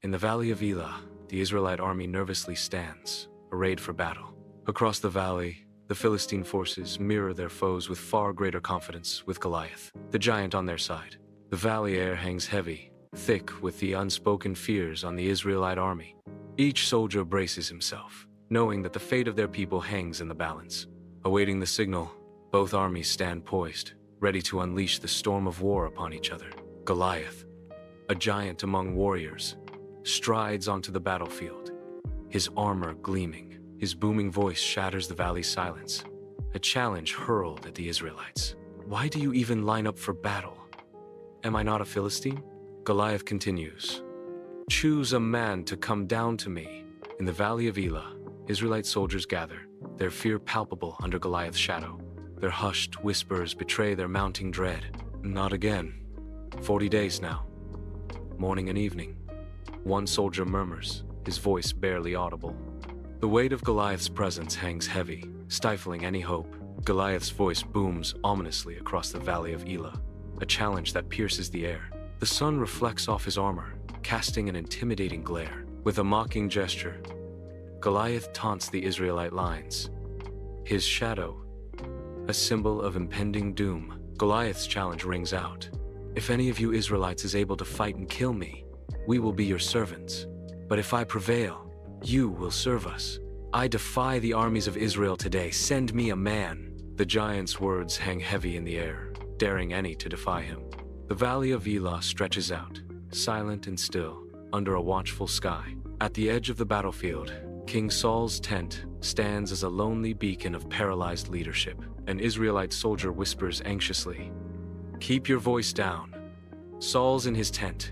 In the valley of Elah, the Israelite army nervously stands, arrayed for battle. Across the valley, the Philistine forces mirror their foes with far greater confidence, with Goliath, the giant, on their side. The valley air hangs heavy, thick with the unspoken fears on the Israelite army. Each soldier braces himself, knowing that the fate of their people hangs in the balance. Awaiting the signal, both armies stand poised, ready to unleash the storm of war upon each other. Goliath, a giant among warriors, strides onto the battlefield, his armor gleaming. His booming voice shatters the valley's silence, a challenge hurled at the Israelites. Why do you even line up for battle? Am I not a Philistine? Goliath continues. Choose a man to come down to me. In the valley of Elah, Israelite soldiers gather, their fear palpable under Goliath's shadow. Their hushed whispers betray their mounting dread. Not again. 40 days now. Morning and evening. One soldier murmurs, his voice barely audible. The weight of Goliath's presence hangs heavy, stifling any hope. Goliath's voice booms ominously across the valley of Elah, a challenge that pierces the air. The sun reflects off his armor, casting an intimidating glare. With a mocking gesture, Goliath taunts the Israelite lines. His shadow, a symbol of impending doom. Goliath's challenge rings out. If any of you Israelites is able to fight and kill me, we will be your servants. But if I prevail, you will serve us. I defy the armies of Israel today. Send me a man. The giant's words hang heavy in the air, daring any to defy him. The valley of Elah stretches out, silent and still, under a watchful sky. At the edge of the battlefield, King Saul's tent stands as a lonely beacon of paralyzed leadership. An Israelite soldier whispers anxiously, "Keep your voice down. Saul's in his tent.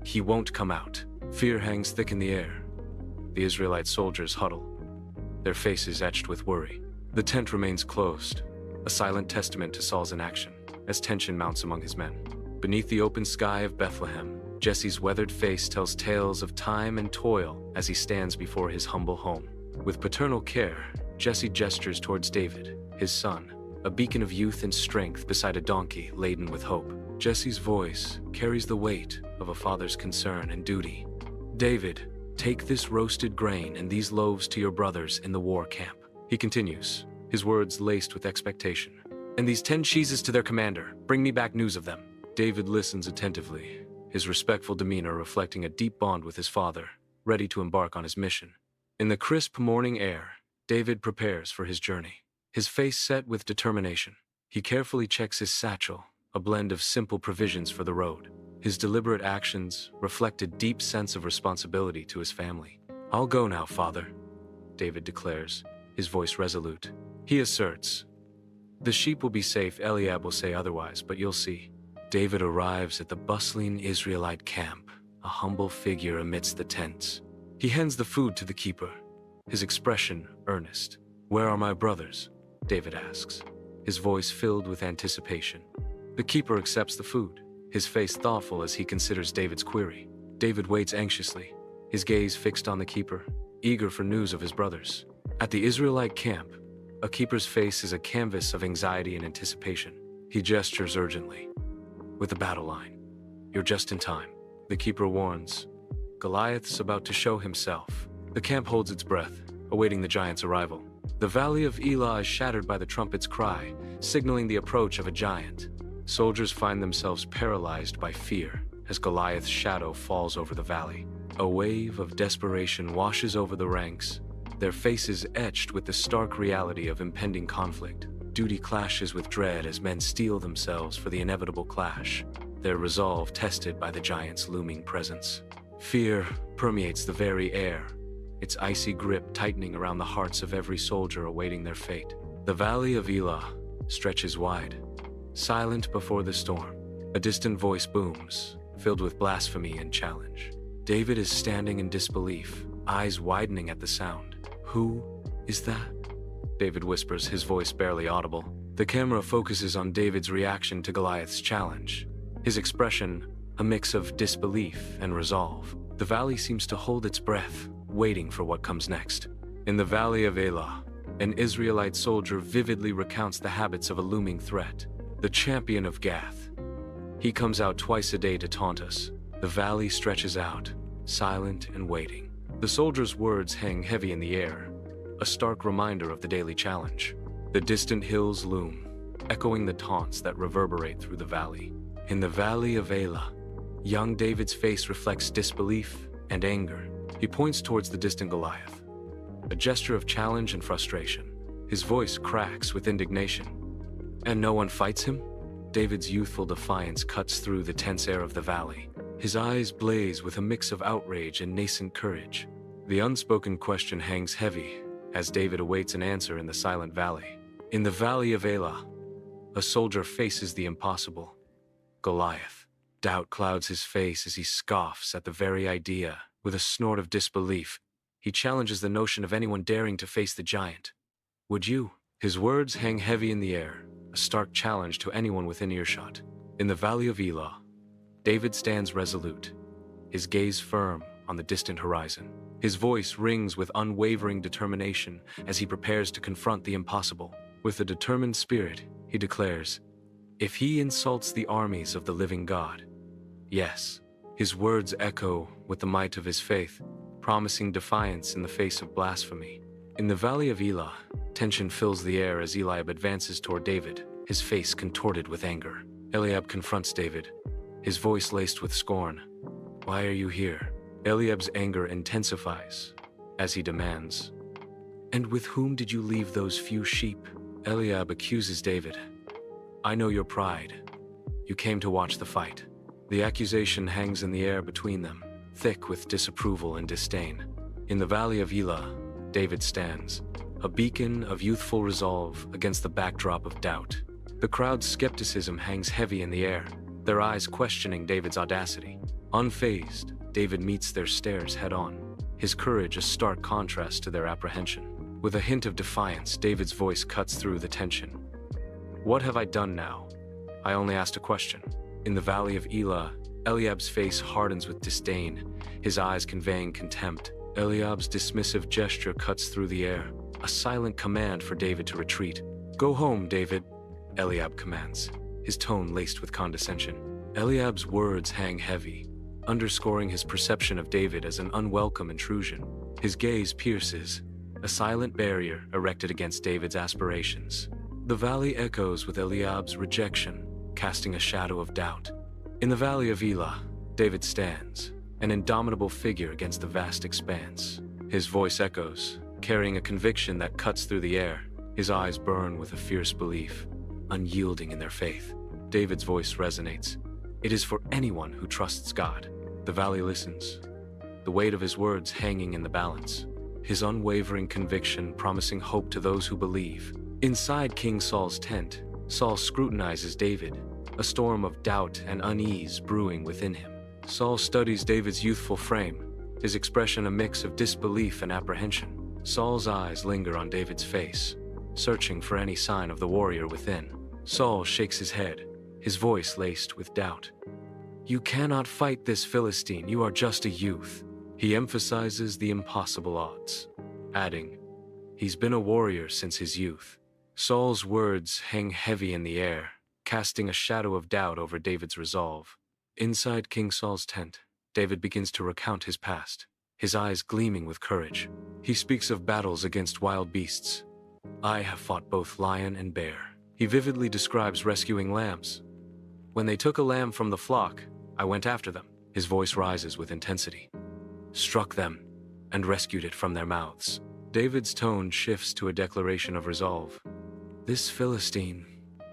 He won't come out." Fear hangs thick in the air. The Israelite soldiers huddle, their faces etched with worry. The tent remains closed, a silent testament to Saul's inaction, as tension mounts among his men. Beneath the open sky of Bethlehem, Jesse's weathered face tells tales of time and toil as he stands before his humble home. With paternal care, Jesse gestures towards David, his son, a beacon of youth and strength beside a donkey laden with hope. Jesse's voice carries the weight of a father's concern and duty. David, take this roasted grain and these loaves to your brothers in the war camp. He continues, his words laced with expectation. And these 10 cheeses to their commander. Bring me back news of them. David listens attentively, his respectful demeanor reflecting a deep bond with his father, ready to embark on his mission. In the crisp morning air, David prepares for his journey, his face set with determination. He carefully checks his satchel, a blend of simple provisions for the road. His deliberate actions reflect a deep sense of responsibility to his family. I'll go now, father, David declares, his voice resolute. He asserts, the sheep will be safe, Eliab will say otherwise, but you'll see. David arrives at the bustling Israelite camp, a humble figure amidst the tents. He hands the food to the keeper, his expression earnest. Where are my brothers? David asks, his voice filled with anticipation. The keeper accepts the food, his face thoughtful as he considers David's query. David waits anxiously, his gaze fixed on the keeper, eager for news of his brothers. At the Israelite camp, a keeper's face is a canvas of anxiety and anticipation. He gestures urgently. With the battle line, you're just in time. The keeper warns. Goliath's about to show himself. The camp holds its breath, awaiting the giant's arrival. The valley of Elah is shattered by the trumpet's cry, signaling the approach of a giant. Soldiers find themselves paralyzed by fear as Goliath's shadow falls over the valley. A wave of desperation washes over the ranks, their faces etched with the stark reality of impending conflict. Duty clashes with dread as men steel themselves for the inevitable clash, their resolve tested by the giant's looming presence. Fear permeates the very air, its icy grip tightening around the hearts of every soldier awaiting their fate. The valley of Elah stretches wide, silent before the storm. A distant voice booms, filled with blasphemy and challenge. David is standing in disbelief, eyes widening at the sound. Who is that? David whispers, his voice barely audible. The camera focuses on David's reaction to Goliath's challenge, his expression a mix of disbelief and resolve. The valley seems to hold its breath, waiting for what comes next. In the valley of Elah, an Israelite soldier vividly recounts the habits of a looming threat, the champion of Gath. He comes out twice a day to taunt us. The valley stretches out, silent and waiting. The soldier's words hang heavy in the air, a stark reminder of the daily challenge. The distant hills loom, echoing the taunts that reverberate through the valley. In the valley of Elah, young David's face reflects disbelief and anger. He points towards the distant Goliath, a gesture of challenge and frustration. His voice cracks with indignation. And no one fights him? David's youthful defiance cuts through the tense air of the valley. His eyes blaze with a mix of outrage and nascent courage. The unspoken question hangs heavy as David awaits an answer in the silent valley. In the valley of Elah, a soldier faces the impossible, Goliath. Doubt clouds his face as he scoffs at the very idea. With a snort of disbelief, he challenges the notion of anyone daring to face the giant. Would you? His words hang heavy in the air, a stark challenge to anyone within earshot. In the valley of Elah, David stands resolute, his gaze firm on the distant horizon. His voice rings with unwavering determination as he prepares to confront the impossible. With a determined spirit, he declares, "If he insults the armies of the living God." Yes, his words echo with the might of his faith, promising defiance in the face of blasphemy. In the valley of Elah, tension fills the air as Eliab advances toward David, his face contorted with anger. Eliab confronts David, his voice laced with scorn. "Why are you here?" Eliab's anger intensifies as he demands, "And with whom did you leave those few sheep?" Eliab accuses David, "I know your pride. You came to watch the fight." The accusation hangs in the air between them, thick with disapproval and disdain. In the valley of Elah, David stands, a beacon of youthful resolve against the backdrop of doubt. The crowd's skepticism hangs heavy in the air, their eyes questioning David's audacity. Unfazed, David meets their stares head-on, his courage a stark contrast to their apprehension. With a hint of defiance, David's voice cuts through the tension. "What have I done now? I only asked a question." In the valley of Elah, Eliab's face hardens with disdain, his eyes conveying contempt. Eliab's dismissive gesture cuts through the air, a silent command for David to retreat. "Go home, David," Eliab commands, his tone laced with condescension. Eliab's words hang heavy, underscoring his perception of David as an unwelcome intrusion. His gaze pierces, a silent barrier erected against David's aspirations. The valley echoes with Eliab's rejection, casting a shadow of doubt. In the valley of Elah, David stands, an indomitable figure against the vast expanse. His voice echoes, carrying a conviction that cuts through the air. His eyes burn with a fierce belief, unyielding in their faith. David's voice resonates. It is for anyone who trusts God. The valley listens, the weight of his words hanging in the balance, his unwavering conviction promising hope to those who believe. Inside King Saul's tent, Saul scrutinizes David, a storm of doubt and unease brewing within him. Saul studies David's youthful frame, his expression a mix of disbelief and apprehension. Saul's eyes linger on David's face, searching for any sign of the warrior within. Saul shakes his head, his voice laced with doubt. "You cannot fight this Philistine, you are just a youth." He emphasizes the impossible odds, adding, "He's been a warrior since his youth." Saul's words hang heavy in the air, casting a shadow of doubt over David's resolve. Inside King Saul's tent, David begins to recount his past, his eyes gleaming with courage. He speaks of battles against wild beasts. "I have fought both lion and bear." He vividly describes rescuing lambs. "When they took a lamb from the flock, I went after them." His voice rises with intensity. "Struck them and rescued it from their mouths." David's tone shifts to a declaration of resolve. "This Philistine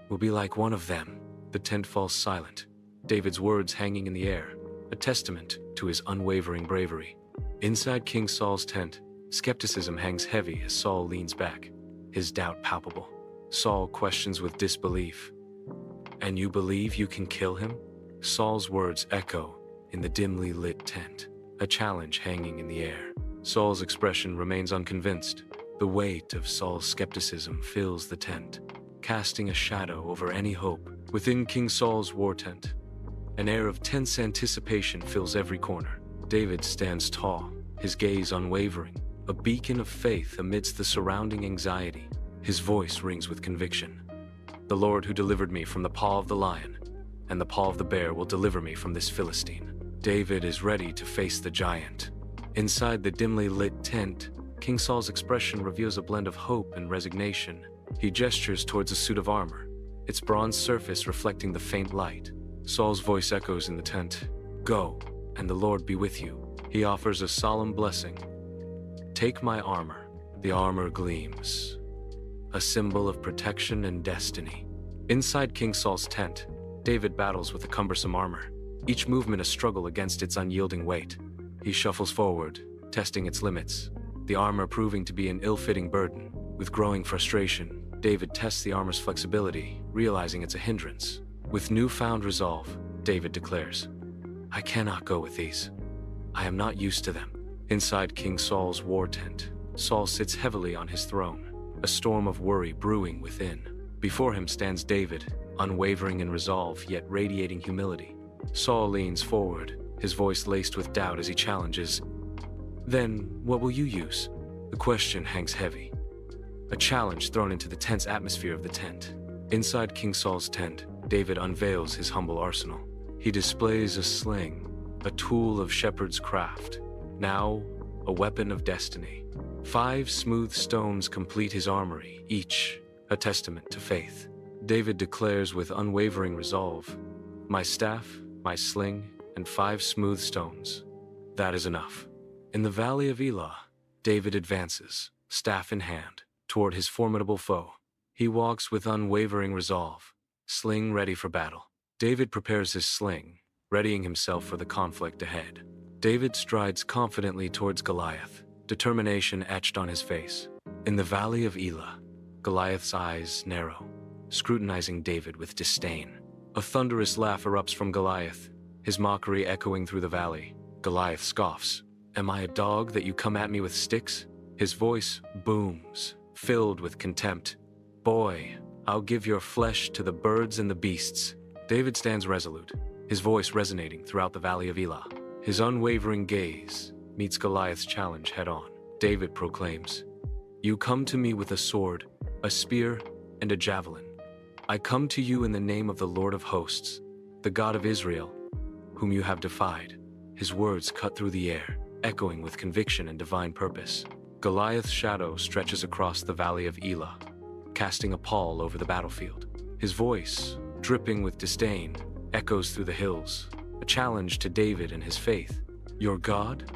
will be like one of them." The tent falls silent, David's words hanging in the air, a testament to his unwavering bravery. Inside King Saul's tent, skepticism hangs heavy as Saul leans back, his doubt palpable. Saul questions with disbelief. "And you believe you can kill him?" Saul's words echo in the dimly lit tent, a challenge hanging in the air. Saul's expression remains unconvinced. The weight of Saul's skepticism fills the tent, casting a shadow over any hope. Within King Saul's war tent, an air of tense anticipation fills every corner. David stands tall, his gaze unwavering, a beacon of faith amidst the surrounding anxiety. His voice rings with conviction. "The Lord who delivered me from the paw of the lion and the paw of the bear will deliver me from this Philistine." David is ready to face the giant. Inside the dimly lit tent, King Saul's expression reveals a blend of hope and resignation. He gestures towards a suit of armor, its bronze surface reflecting the faint light. Saul's voice echoes in the tent. "Go, and the Lord be with you." He offers a solemn blessing. "Take my armor." The armor gleams, a symbol of protection and destiny. Inside King Saul's tent, David battles with the cumbersome armor, each movement a struggle against its unyielding weight. He shuffles forward, testing its limits, the armor proving to be an ill-fitting burden. With growing frustration, David tests the armor's flexibility, realizing it's a hindrance. With newfound resolve, David declares, "I cannot go with these. I am not used to them." Inside King Saul's war tent, Saul sits heavily on his throne, a storm of worry brewing within. Before him stands David, unwavering in resolve yet radiating humility. Saul leans forward, his voice laced with doubt as he challenges, "Then what will you use?" The question hangs heavy, a challenge thrown into the tense atmosphere of the tent. Inside King Saul's tent, David unveils his humble arsenal. He displays a sling, a tool of shepherd's craft, now a weapon of destiny. 5 smooth stones complete his armory, each a testament to faith. David declares with unwavering resolve, "My staff, my sling, and 5 smooth stones. That is enough." In the valley of Elah, David advances, staff in hand, toward his formidable foe. He walks with unwavering resolve, sling ready for battle. David prepares his sling, readying himself for the conflict ahead. David strides confidently towards Goliath, determination etched on his face. In the valley of Elah, Goliath's eyes narrow, scrutinizing David with disdain. A thunderous laugh erupts from Goliath, his mockery echoing through the valley. Goliath scoffs, "Am I a dog that you come at me with sticks?" His voice booms, filled with contempt. "Boy, I'll give your flesh to the birds and the beasts." David stands resolute, his voice resonating throughout the valley of Elah. His unwavering gaze meets Goliath's challenge head-on. David proclaims, "You come to me with a sword, a spear, and a javelin. I come to you in the name of the Lord of hosts, the God of Israel, whom you have defied." His words cut through the air, echoing with conviction and divine purpose. Goliath's shadow stretches across the valley of Elah, casting a pall over the battlefield. His voice, dripping with disdain, echoes through the hills, a challenge to David and his faith. "Your God?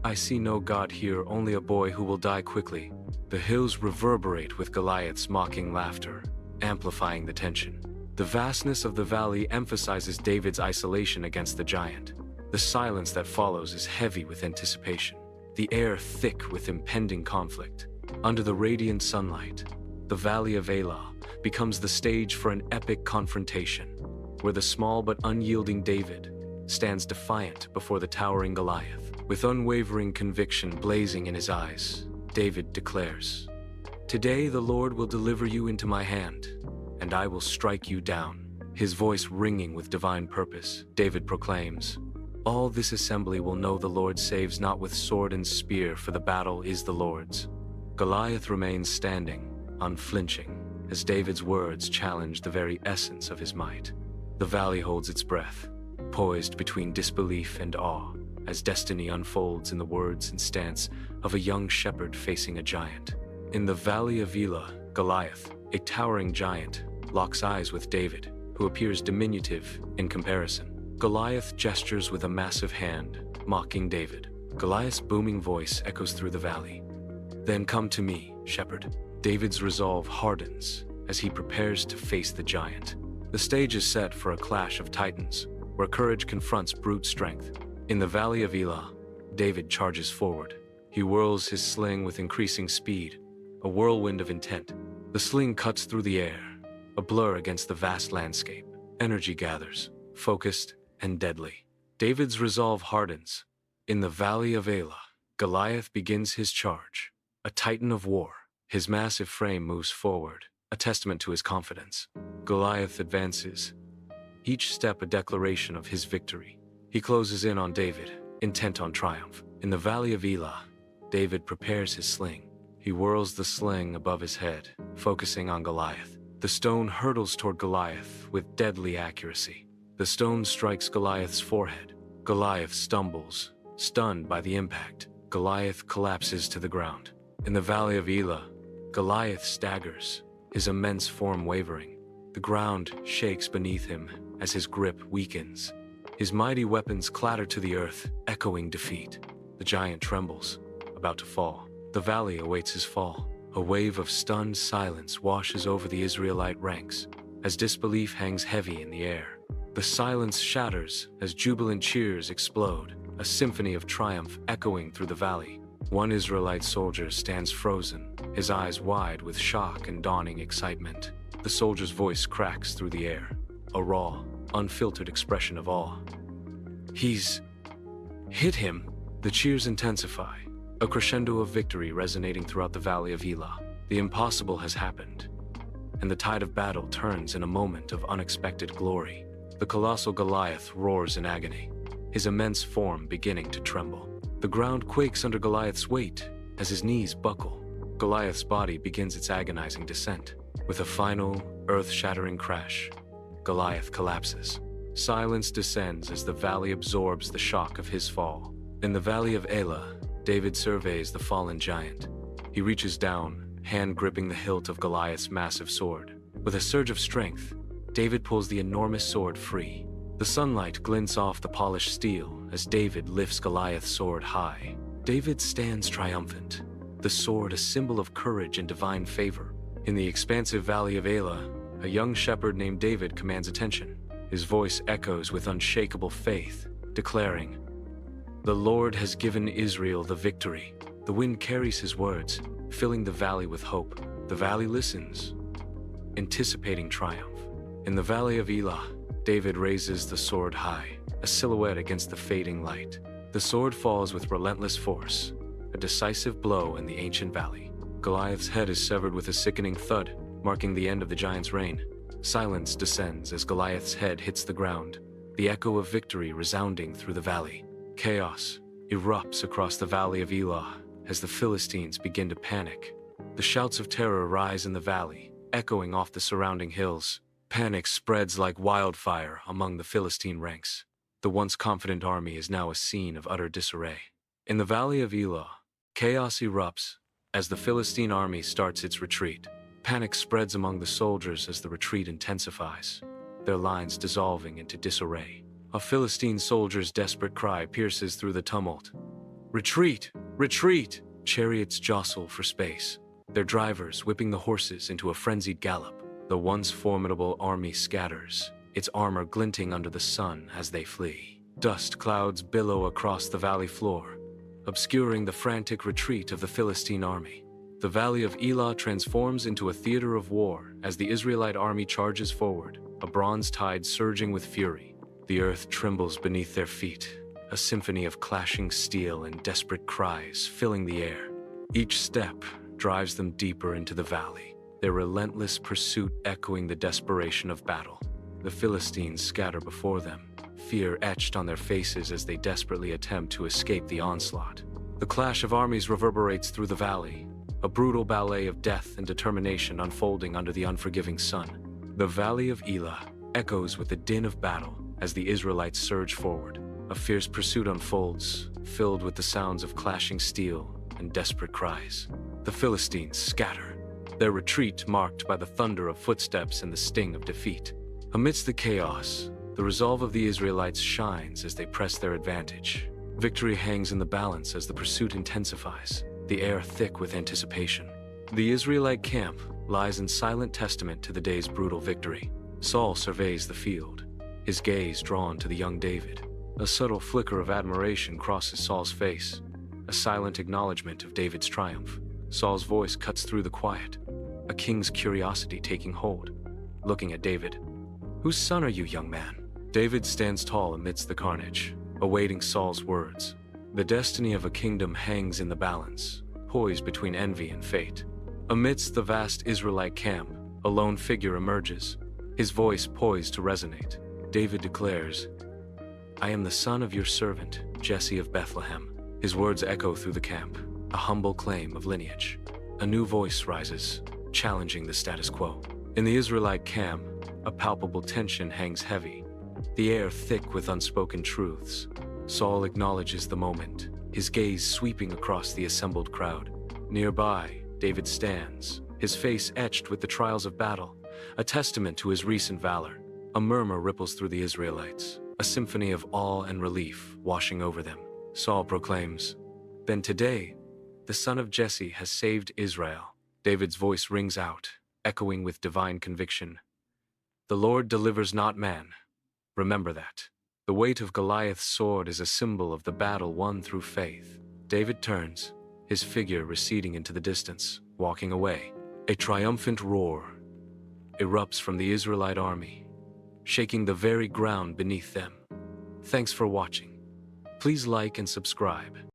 I see no God here, only a boy who will die quickly." The hills reverberate with Goliath's mocking laughter, amplifying the tension. The vastness of the valley emphasizes David's isolation against the giant. The silence that follows is heavy with anticipation, the air thick with impending conflict. Under the radiant sunlight, the valley of Elah becomes the stage for an epic confrontation, where the small but unyielding David stands defiant before the towering Goliath. With unwavering conviction blazing in his eyes, David declares, "Today the Lord will deliver you into my hand, and I will strike you down." His voice ringing with divine purpose, David proclaims, "All this assembly will know the Lord saves not with sword and spear, for the battle is the Lord's." Goliath remains standing, unflinching, as David's words challenge the very essence of his might. The valley holds its breath, poised between disbelief and awe, as destiny unfolds in the words and stance of a young shepherd facing a giant. In the valley of Elah, Goliath, a towering giant, locks eyes with David, who appears diminutive in comparison. Goliath gestures with a massive hand, mocking David. Goliath's booming voice echoes through the valley. "Then come to me, shepherd." David's resolve hardens as he prepares to face the giant. The stage is set for a clash of titans, where courage confronts brute strength. In the valley of Elah, David charges forward. He whirls his sling with increasing speed, a whirlwind of intent. The sling cuts through the air, a blur against the vast landscape. Energy gathers, focused and deadly. David's resolve hardens. In the valley of Elah, Goliath begins his charge, a titan of war. His massive frame moves forward, a testament to his confidence. Goliath advances, each step a declaration of his victory. He closes in on David, intent on triumph. In the valley of Elah, David prepares his sling. He whirls the sling above his head, focusing on Goliath. The stone hurtles toward Goliath with deadly accuracy. The stone strikes Goliath's forehead, Goliath stumbles, stunned by the impact. Goliath collapses to the ground. In the valley of Elah, Goliath staggers, his immense form wavering. The ground shakes beneath him as his grip weakens. His mighty weapons clatter to the earth, echoing defeat. The giant trembles, about to fall. The valley awaits his fall. A wave of stunned silence washes over the Israelite ranks as disbelief hangs heavy in the air. The silence shatters as jubilant cheers explode, a symphony of triumph echoing through the valley. One Israelite soldier stands frozen, his eyes wide with shock and dawning excitement. The soldier's voice cracks through the air, a raw, unfiltered expression of awe. "He's hit him!" The cheers intensify, a crescendo of victory resonating throughout the valley of Elah. The impossible has happened, and the tide of battle turns in a moment of unexpected glory. The colossal Goliath roars in agony, his immense form beginning to tremble. The ground quakes under Goliath's weight as his knees buckle. Goliath's body begins its agonizing descent. With a final, earth-shattering crash, Goliath collapses. Silence descends as the valley absorbs the shock of his fall. In the valley of Elah, David surveys the fallen giant. He reaches down, hand gripping the hilt of Goliath's massive sword. With a surge of strength, David pulls the enormous sword free. The sunlight glints off the polished steel as David lifts Goliath's sword high. David stands triumphant, the sword a symbol of courage and divine favor. In the expansive valley of Elah, a young shepherd named David commands attention. His voice echoes with unshakable faith, declaring, "The Lord has given Israel the victory." The wind carries his words, filling the valley with hope. The valley listens, anticipating triumph. In the valley of Elah, David raises the sword high, a silhouette against the fading light. The sword falls with relentless force, a decisive blow in the ancient valley. Goliath's head is severed with a sickening thud, marking the end of the giant's reign. Silence descends as Goliath's head hits the ground, the echo of victory resounding through the valley. Chaos erupts across the valley of Elah as the Philistines begin to panic. The shouts of terror rise in the valley, echoing off the surrounding hills. Panic spreads like wildfire among the Philistine ranks. The once confident army is now a scene of utter disarray. In the valley of Elah, chaos erupts as the Philistine army starts its retreat. Panic spreads among the soldiers as the retreat intensifies, their lines dissolving into disarray. A Philistine soldier's desperate cry pierces through the tumult. "Retreat! Retreat!" Chariots jostle for space, their drivers whipping the horses into a frenzied gallop. The once formidable army scatters, its armor glinting under the sun as they flee. Dust clouds billow across the valley floor, obscuring the frantic retreat of the Philistine army. The valley of Elah transforms into a theater of war as the Israelite army charges forward, a bronze tide surging with fury. The earth trembles beneath their feet, a symphony of clashing steel and desperate cries filling the air. Each step drives them deeper into the valley, their relentless pursuit echoing the desperation of battle. The Philistines scatter before them, fear etched on their faces as they desperately attempt to escape the onslaught. The clash of armies reverberates through the valley, a brutal ballet of death and determination unfolding under the unforgiving sun. The valley of Elah echoes with the din of battle as the Israelites surge forward. A fierce pursuit unfolds, filled with the sounds of clashing steel and desperate cries. The Philistines scatter, their retreat marked by the thunder of footsteps and the sting of defeat. Amidst the chaos, the resolve of the Israelites shines as they press their advantage. Victory hangs in the balance as the pursuit intensifies, the air thick with anticipation. The Israelite camp lies in silent testament to the day's brutal victory. Saul surveys the field, his gaze drawn to the young David. A subtle flicker of admiration crosses Saul's face, a silent acknowledgement of David's triumph. Saul's voice cuts through the quiet, a king's curiosity taking hold. Looking at David, "Whose son are you, young man?" David stands tall amidst the carnage, awaiting Saul's words. The destiny of a kingdom hangs in the balance, poised between envy and fate. Amidst the vast Israelite camp, a lone figure emerges, his voice poised to resonate. David declares, "I am the son of your servant, Jesse of Bethlehem." His words echo through the camp, a humble claim of lineage. A new voice rises, challenging the status quo. In the Israelite camp, a palpable tension hangs heavy, the air thick with unspoken truths. Saul acknowledges the moment, his gaze sweeping across the assembled crowd. Nearby, David stands, his face etched with the trials of battle, a testament to his recent valor. A murmur ripples through the Israelites, a symphony of awe and relief washing over them. Saul proclaims, "Then today, the son of Jesse has saved Israel." David's voice rings out, echoing with divine conviction. "The Lord delivers not man. Remember that." The weight of Goliath's sword is a symbol of the battle won through faith. David turns, his figure receding into the distance, walking away. A triumphant roar erupts from the Israelite army, shaking the very ground beneath them. Thanks for watching. Please like and subscribe.